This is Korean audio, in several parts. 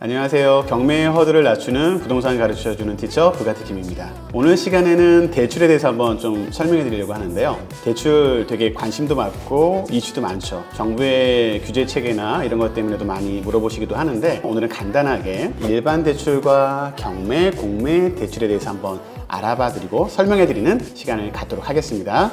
안녕하세요. 경매의 허들을 낮추는 부동산 가르쳐주는 티처 부가티 김입니다. 오늘 시간에는 대출에 대해서 한번 좀 설명해 드리려고 하는데요. 대출 되게 관심도 많고 이슈도 많죠. 정부의 규제 체계나 이런 것 때문에도 많이 물어보시기도 하는데, 오늘은 간단하게 일반 대출과 경매, 공매 대출에 대해서 한번 알아봐 드리고 설명해 드리는 시간을 갖도록 하겠습니다.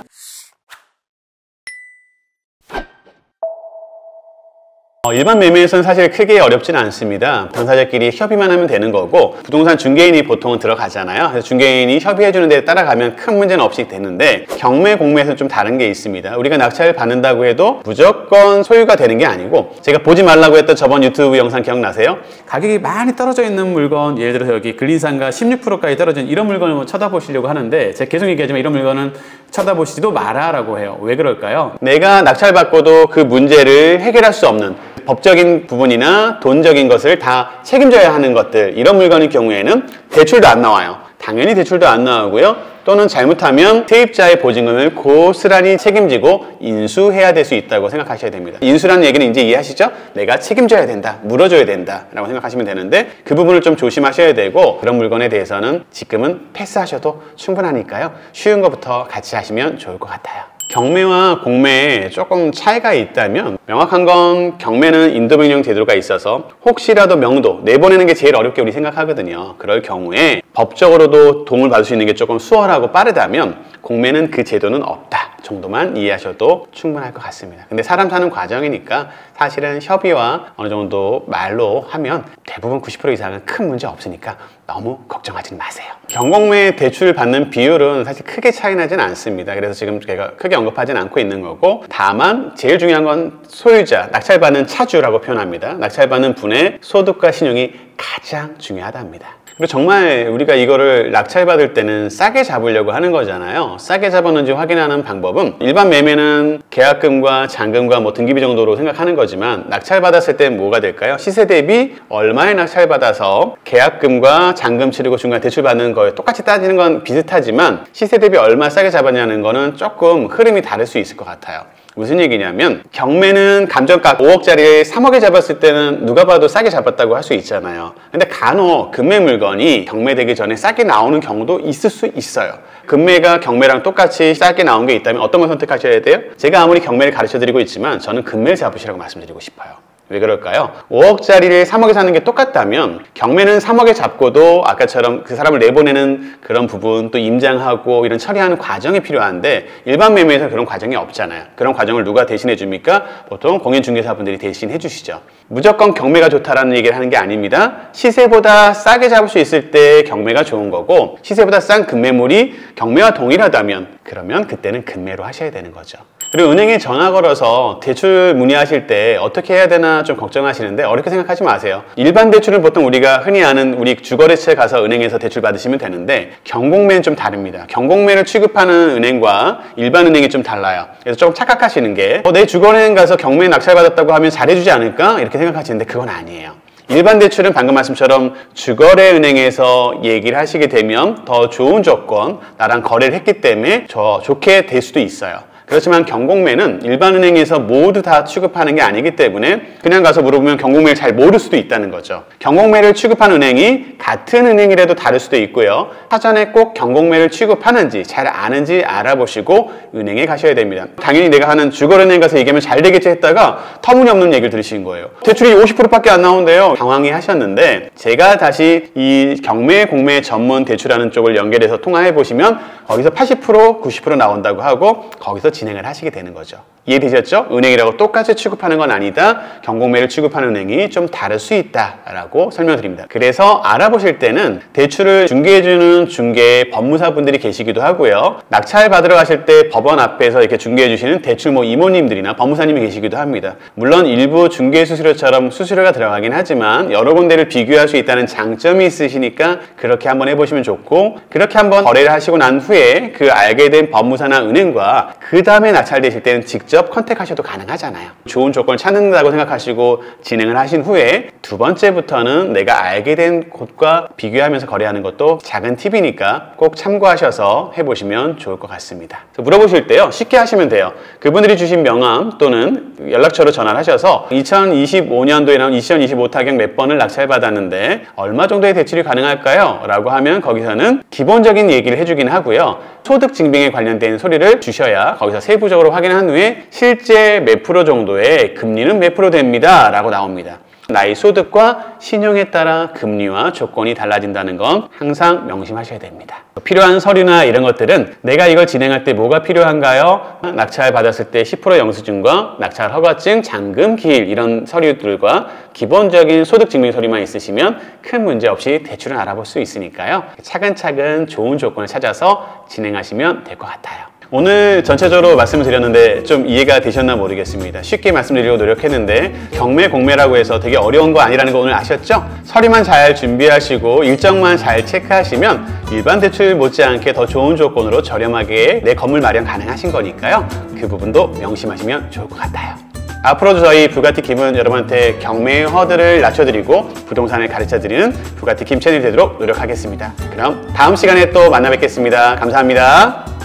일반 매매에서는 사실 크게 어렵지는 않습니다. 당사자끼리 협의만 하면 되는 거고, 부동산 중개인이 보통은 들어가잖아요. 그래서 중개인이 협의해주는 데 따라가면 큰 문제는 없이 되는데, 경매, 공매에서는 좀 다른 게 있습니다. 우리가 낙찰을 받는다고 해도 무조건 소유가 되는 게 아니고, 제가 보지 말라고 했던 저번 유튜브 영상 기억나세요? 가격이 많이 떨어져 있는 물건, 예를 들어서 여기 근린상가 16%까지 떨어진 이런 물건을 쳐다보시려고 하는데, 제가 계속 얘기하지만 이런 물건은 쳐다보시지도 마라 라고 해요. 왜 그럴까요? 내가 낙찰받고도 그 문제를 해결할 수 없는 법적인 부분이나 돈적인 것을 다 책임져야 하는 것들, 이런 물건의 경우에는 대출도 안 나와요. 당연히 대출도 안 나오고요. 또는 잘못하면 세입자의 보증금을 고스란히 책임지고 인수해야 될 수 있다고 생각하셔야 됩니다. 인수라는 얘기는 이제 이해하시죠? 내가 책임져야 된다, 물어줘야 된다 라고 생각하시면 되는데, 그 부분을 좀 조심하셔야 되고, 그런 물건에 대해서는 지금은 패스하셔도 충분하니까요. 쉬운 것부터 같이 하시면 좋을 것 같아요. 경매와 공매에 조금 차이가 있다면, 명확한 건 경매는 인도명령 제도가 있어서 혹시라도 명도 내보내는 게 제일 어렵게 우리 생각하거든요. 그럴 경우에 법적으로도 도움을 받을 수 있는 게 조금 수월하고 빠르다면, 공매는 그 제도는 없다 정도만 이해하셔도 충분할 것 같습니다. 근데 사람 사는 과정이니까 사실은 협의와 어느 정도 말로 하면 대부분 90% 이상은 큰 문제 없으니까 너무 걱정하지 마세요. 경공매 대출 받는 비율은 사실 크게 차이 나진 않습니다. 그래서 지금 제가 크게 언급하진 않고 있는 거고, 다만 제일 중요한 건 소유자, 낙찰받는 차주라고 표현합니다. 낙찰받는 분의 소득과 신용이 가장 중요하답니다. 그리고 정말 우리가 이거를 낙찰받을 때는 싸게 잡으려고 하는 거잖아요. 싸게 잡았는지 확인하는 방법은, 일반 매매는 계약금과 잔금과 뭐 등기비 정도로 생각하는 거지만, 낙찰받았을 때 뭐가 될까요? 시세 대비 얼마에 낙찰받아서 계약금과 잔금 치르고 중간에 대출 받는 거에 똑같이 따지는 건 비슷하지만, 시세 대비 얼마 싸게 잡았냐는 거는 조금 흐름이 다를 수 있을 것 같아요. 무슨 얘기냐면, 경매는 감정가 5억짜리를 3억에 잡았을 때는 누가 봐도 싸게 잡았다고 할 수 있잖아요. 근데 간혹 금매 물건이 경매되기 전에 싸게 나오는 경우도 있을 수 있어요. 금매가 경매랑 똑같이 싸게 나온 게 있다면 어떤 걸 선택하셔야 돼요? 제가 아무리 경매를 가르쳐 드리고 있지만 저는 금매를 잡으시라고 말씀드리고 싶어요. 왜 그럴까요? 5억짜리를 3억에 사는 게 똑같다면, 경매는 3억에 잡고도 아까처럼 그 사람을 내보내는 그런 부분, 또 임장하고 이런 처리하는 과정이 필요한데, 일반 매매에서 그런 과정이 없잖아요. 그런 과정을 누가 대신해 줍니까? 보통 공인중개사분들이 대신해 주시죠. 무조건 경매가 좋다라는 얘기를 하는 게 아닙니다. 시세보다 싸게 잡을 수 있을 때 경매가 좋은 거고, 시세보다 싼 금매물이 경매와 동일하다면 그러면 그때는 금매로 하셔야 되는 거죠. 그리고 은행에 전화 걸어서 대출 문의하실 때 어떻게 해야 되나 좀 걱정하시는데, 어렵게 생각하지 마세요. 일반 대출은 보통 우리가 흔히 아는 우리 주거래처에 가서 은행에서 대출 받으시면 되는데, 경공매는 좀 다릅니다. 경공매를 취급하는 은행과 일반 은행이 좀 달라요. 그래서 조금 착각하시는 게, 내 주거은행 가서 경매 낙찰받았다고 하면 잘해주지 않을까? 이렇게 생각하시는데 그건 아니에요. 일반 대출은 방금 말씀처럼 주거래은행에서 얘기를 하시게 되면 더 좋은 조건, 나랑 거래를 했기 때문에 더 좋게 될 수도 있어요. 그렇지만 경공매는 일반 은행에서 모두 다 취급하는 게 아니기 때문에 그냥 가서 물어보면 경공매를 잘 모를 수도 있다는 거죠. 경공매를 취급한 은행이 같은 은행이라도 다를 수도 있고요. 사전에 꼭 경공매를 취급하는지 잘 아는지 알아보시고 은행에 가셔야 됩니다. 당연히 내가 하는 주거은행 가서 얘기하면 잘 되겠지 했다가 터무니없는 얘기를 들으신 거예요. 대출이 50%밖에 안 나온대요. 당황해 하셨는데, 제가 다시 이 경매, 공매 전문 대출하는 쪽을 연결해서 통화해 보시면 거기서 80%, 90% 나온다고 하고 거기서 진행을 하시게 되는 거죠. 이해되셨죠? 은행이라고 똑같이 취급하는 건 아니다. 경공매를 취급하는 은행이 좀 다를 수 있다라고 설명드립니다. 그래서 알아보실 때는 대출을 중개해주는 중개 법무사분들이 계시기도 하고요. 낙찰 받으러 가실 때 법원 앞에서 이렇게 중개해주시는 대출 이모님들이나 법무사님이 계시기도 합니다. 물론 일부 중개 수수료처럼 수수료가 들어가긴 하지만 여러 군데를 비교할 수 있다는 장점이 있으시니까 그렇게 한번 해보시면 좋고, 그렇게 한번 거래를 하시고 난 후에 그 알게 된 법무사나 은행과 그 다음에 낙찰되실 때는 직접 컨택하셔도 가능하잖아요. 좋은 조건을 찾는다고 생각하시고 진행을 하신 후에 두 번째부터는 내가 알게 된 곳과 비교하면서 거래하는 것도 작은 팁이니까 꼭 참고하셔서 해보시면 좋을 것 같습니다. 물어보실 때요, 쉽게 하시면 돼요. 그분들이 주신 명함 또는 연락처로 전화를 하셔서 2025년도에 나온 2025 타격 몇 번을 낙찰받았는데 얼마 정도의 대출이 가능할까요? 라고 하면 거기서는 기본적인 얘기를 해주긴 하고요. 소득 증빙에 관련된 소리를 주셔야 거기서 세부적으로 확인한 후에 실제 몇 프로 정도의 금리는 몇 프로 됩니다 라고 나옵니다. 나의 소득과 신용에 따라 금리와 조건이 달라진다는 건 항상 명심하셔야 됩니다. 필요한 서류나 이런 것들은 내가 이걸 진행할 때 뭐가 필요한가요? 낙찰 받았을 때 10% 영수증과 낙찰 허가증, 잔금, 기일 이런 서류들과 기본적인 소득 증빙 서류만 있으시면 큰 문제 없이 대출을 알아볼 수 있으니까요. 차근차근 좋은 조건을 찾아서 진행하시면 될 것 같아요. 오늘 전체적으로 말씀을 드렸는데 좀 이해가 되셨나 모르겠습니다. 쉽게 말씀드리려고 노력했는데 경매, 공매라고 해서 되게 어려운 거 아니라는 거 오늘 아셨죠? 서류만 잘 준비하시고 일정만 잘 체크하시면 일반 대출 못지않게 더 좋은 조건으로 저렴하게 내 건물 마련 가능하신 거니까요. 그 부분도 명심하시면 좋을 것 같아요. 앞으로도 저희 부가티 김은 여러분한테 경매의 허들을 낮춰드리고 부동산을 가르쳐드리는 부가티 김 채널이 되도록 노력하겠습니다. 그럼 다음 시간에 또 만나 뵙겠습니다. 감사합니다.